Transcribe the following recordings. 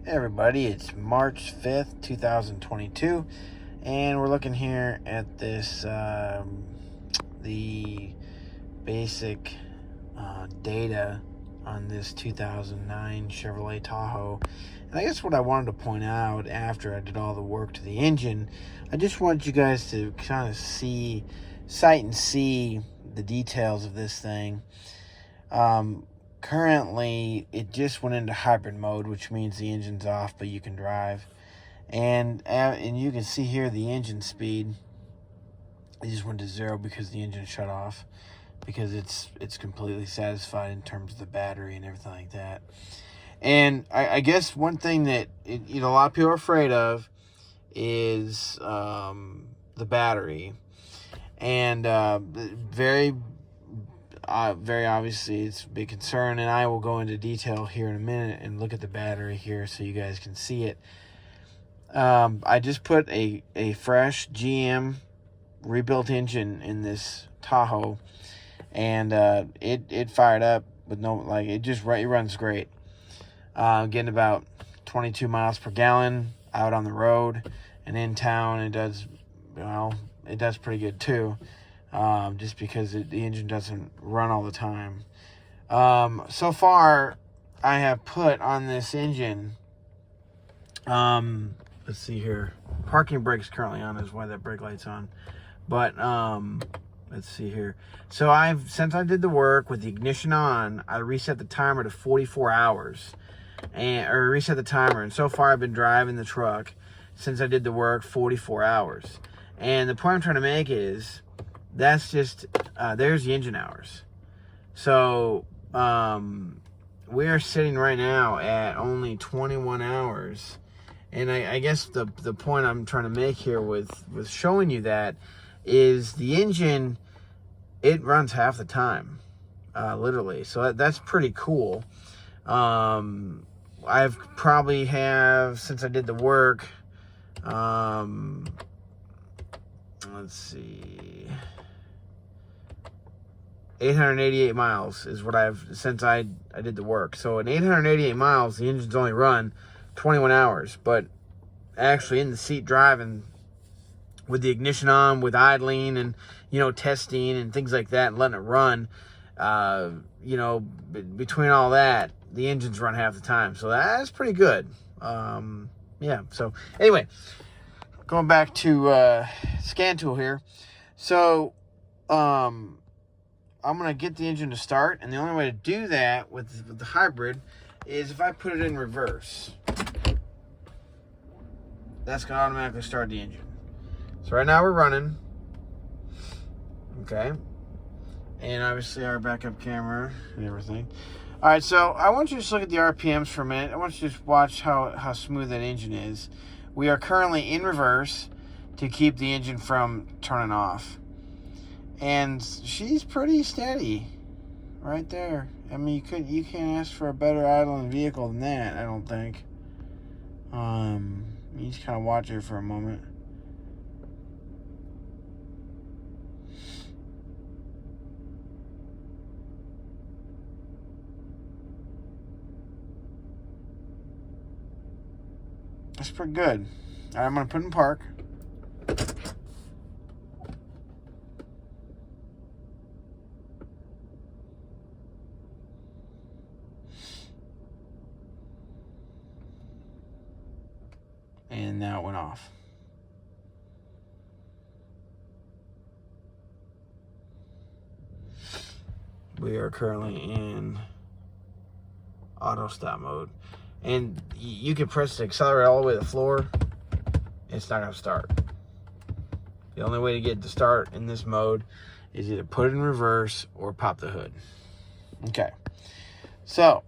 Hey everybody, it's March 5th, 2022, and we're looking here at this, the basic data on this 2009 Chevrolet Tahoe. And I guess what I wanted to point out after I did all the work to the engine, I just wanted you guys to kind of sight and see the details of this thing. Currently, it just went into hybrid mode, which means the engine's off, but you can drive. And you can see here the engine speed. It just went to 0 because the engine shut off, because it's completely satisfied in terms of the battery and everything like that. And I guess one thing that a lot of people are afraid of is the battery, and very obviously it's a big concern, and I will go into detail here in a minute and look at the battery here so you guys can see it. I just put a fresh GM rebuilt engine in this Tahoe, and it fired up with it runs great. Getting about 22 miles per gallon out on the road, and in town it does pretty good too. Just because the engine doesn't run all the time. So far, I have put on this engine, let's see here. Parking brake's currently on, is why that brake light's on. But, let's see here. So since I did the work with the ignition on, I reset the timer to 44 hours. Or reset the timer. And so far, I've been driving the truck since I did the work 44 hours. And the point I'm trying to make is, that's just, there's the engine hours. So, we are sitting right now at only 21 hours. And I guess the point I'm trying to make here with showing you that is the engine, it runs half the time, literally. So that's pretty cool. I've probably since I did the work, let's see, 888 miles is what since I did the work. So in 888 miles, the engine's only run 21 hours. But actually in the seat driving with the ignition on, with idling and, testing and things like that and letting it run, between all that, the engine's run half the time. So that's pretty good. So anyway, going back to scan tool here. So, I'm going to get the engine to start, and the only way to do that with the hybrid is if I put it in reverse. That's going to automatically start the engine. So right now we're running. Okay. And obviously our backup camera and everything. All right, so I want you to just look at the RPMs for a minute. I want you to just watch how smooth that engine is. We are currently in reverse to keep the engine from turning off. And she's pretty steady right there. I mean, you can't ask for a better idling vehicle than that, I don't think. You just kind of watch her for a moment. That's pretty good. All right, I'm going to put in park. And now it went off. We are currently in auto stop mode. And you can press the accelerator all the way to the floor. It's not going to start. The only way to get it to start in this mode is either put it in reverse or pop the hood. Okay. So,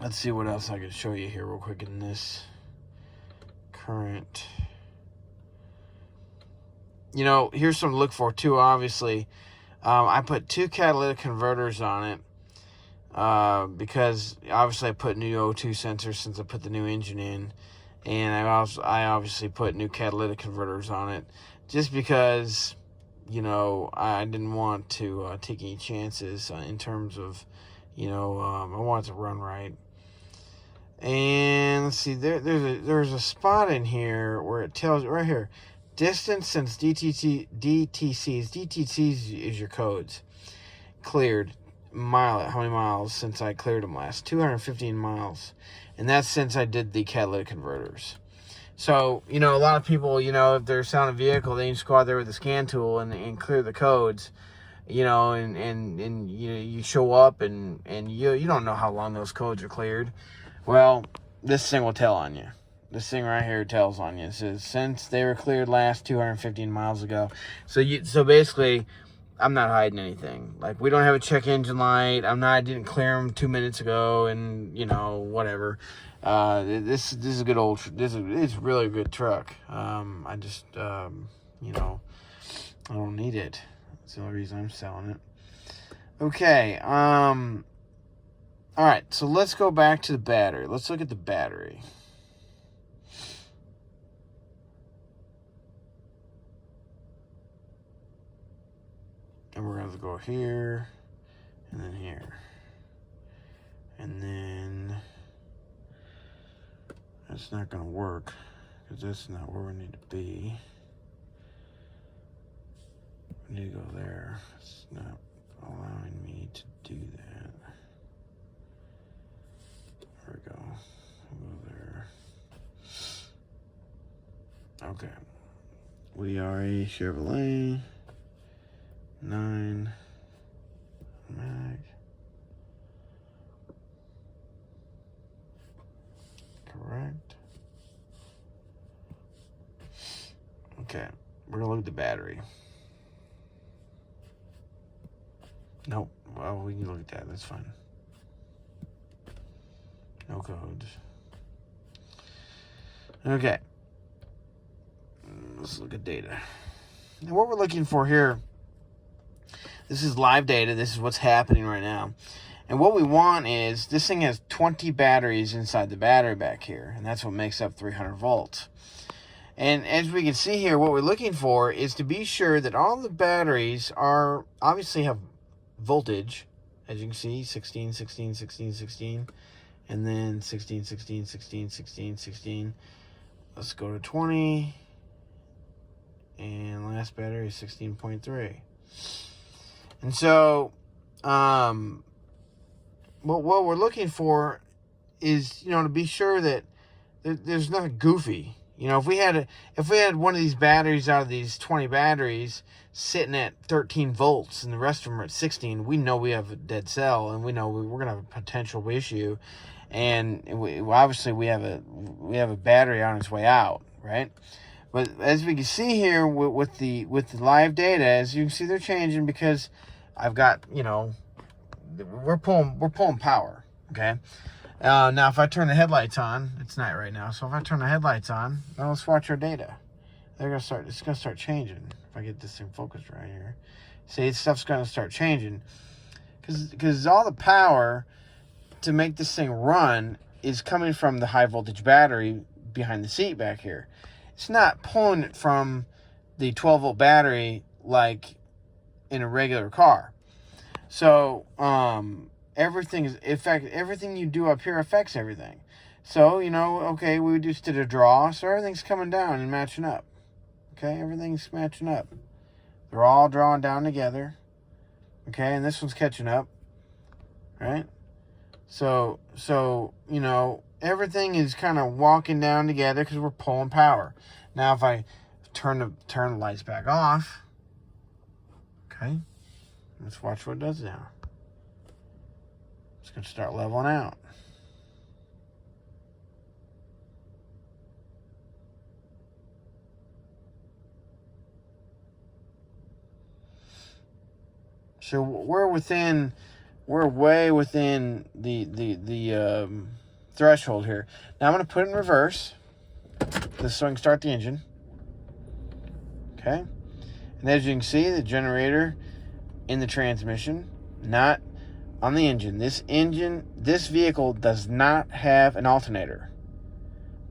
let's see what else I can show you here real quick in this current. Here's something to look for too, obviously. I put 2 catalytic converters on it because obviously I put new O2 sensors since I put the new engine in, and I obviously put new catalytic converters on it just because I didn't want to take any chances in terms of I want it to run right. And see, there's a spot in here where it tells right here, distance since DTCs is your codes cleared. How many miles since I cleared them last? 215 miles, and that's since I did the catalytic converters. So, a lot of people, if they're selling a vehicle, they just go out there with a scan tool and clear the codes, and you show up and you don't know how long those codes are cleared. Well, this thing will tell on you. This thing right here tells on you. It says, since they were cleared last 215 miles ago. So basically, I'm not hiding anything. Like, we don't have a check engine light. I didn't clear them 2 minutes ago, and whatever. This is a good old. It's really a good truck. I just I don't need it. That's the only reason I'm selling it. Okay. All right. So let's go back to the battery. Let's look at the battery. And we're going to go here, and then here. And then that's not going to work, because that's not where we need to be. We need to go there. It's not allowing me to do that. There we go. We'll go there. Okay. We are a Chevrolet 9 mag. Correct. Okay, we're gonna look at the battery. Nope. Well, we can look at that. That's fine. No codes. Okay. Let's look at data. And what we're looking for here, this is live data. This is what's happening right now. And what we want is, this thing has 20 batteries inside the battery back here, and that's what makes up 300 volts. And as we can see here, what we're looking for is to be sure that all the batteries are obviously have voltage. As you can see, 16, 16, 16, 16, and then 16, 16, 16, 16, 16. Let's go to 20, and last battery is 16.3. And so, what we're looking for is, to be sure that there's nothing goofy. If we had one of these batteries out of these 20 batteries sitting at 13 volts and the rest of them are at 16, we know we have a dead cell, and we know we're gonna have a potential issue, and obviously we have a battery on its way out, right? But as we can see here with the live data, as you can see, they're changing because I've got, we're pulling power, okay? Now, if I turn the headlights on, it's night right now, so if I turn the headlights on, now let's watch our data. It's gonna start changing. If I get this thing focused right here. See, stuff's gonna start changing. Because all the power to make this thing run is coming from the high voltage battery behind the seat back here. It's not pulling it from the 12 volt battery like in a regular car. So, everything you do up here affects everything. So, okay, we just did a draw, so everything's coming down and matching up. Okay, everything's matching up. They're all drawing down together. Okay, and this one's catching up. Right? So, everything is kind of walking down together because we're pulling power. Now, if I turn the lights back off, okay, let's watch what it does now. It's going to start leveling out. So we're way within the threshold here. Now I'm going to put it in reverse, so I can start the engine. Okay, and as you can see, the generator in the transmission, not on the engine. This vehicle does not have an alternator.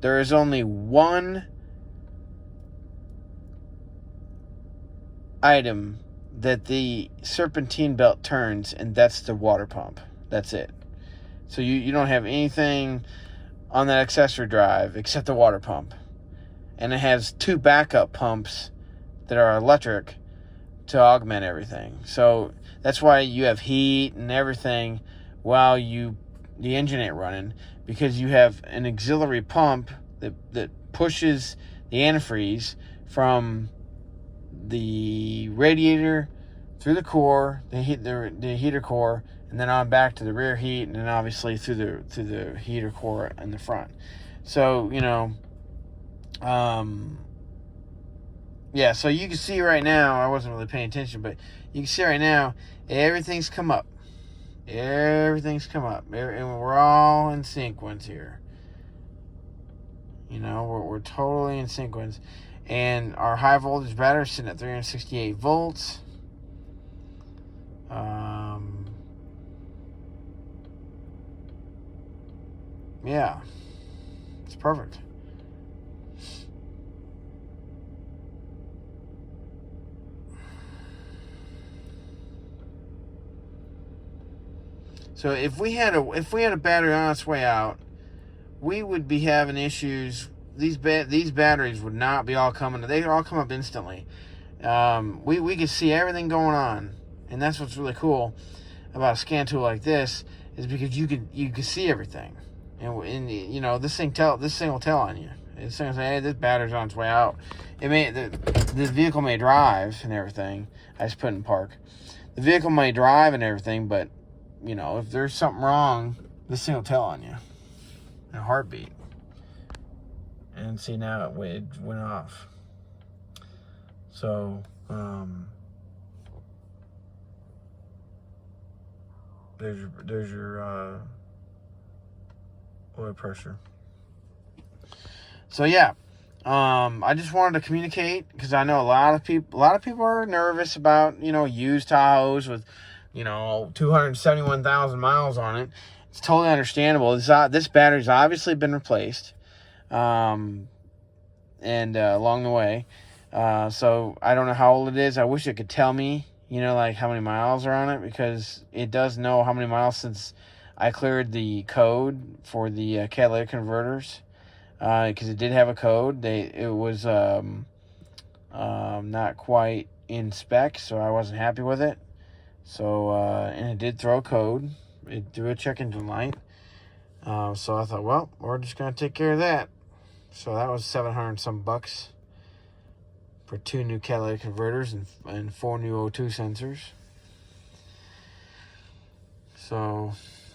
There is only one item that the serpentine belt turns, and that's the water pump. That's it. So you don't have anything on that accessory drive except the water pump. And it has 2 backup pumps that are electric to augment everything. So that's why you have heat and everything while the engine ain't running, because you have an auxiliary pump that pushes the antifreeze from the radiator through the core, the heater core, and then on back to the rear heat, and then obviously through the heater core in the front. So, yeah, so you can see right now, I wasn't really paying attention, but you can see right now, everything's come up. Everything's come up. And we're all in sequence here. We're totally in sequence. And our high voltage battery is sitting at 368 volts. Yeah, it's perfect. So if we had a battery on its way out, we would be having issues. These batteries would not be all coming. They all come up instantly. We could see everything going on, and that's what's really cool about a scan tool like this, is because you can see everything, and this thing will tell on you. This thing will say, hey, this battery's on its way out. The vehicle may drive and everything. I just put it in park. The vehicle may drive and everything, but if there's something wrong, this thing will tell on you in a heartbeat. And see, now it went off. So, there's your oil pressure. So yeah, I just wanted to communicate, because I know a lot of people are nervous about used Tahoes with 271,000 miles on it. It's totally understandable. This battery's obviously been replaced, and along the way. So I don't know how old it is. I wish it could tell me, like how many miles are on it, because it does know how many miles since I cleared the code for the catalytic converters, because it did have a code. It was not quite in spec, so I wasn't happy with it. So, and it did throw a code. It threw a check engine light. So I thought, well, we're just going to take care of that. So that was $700 some bucks for 2 new catalytic converters and 4 new O2 sensors. So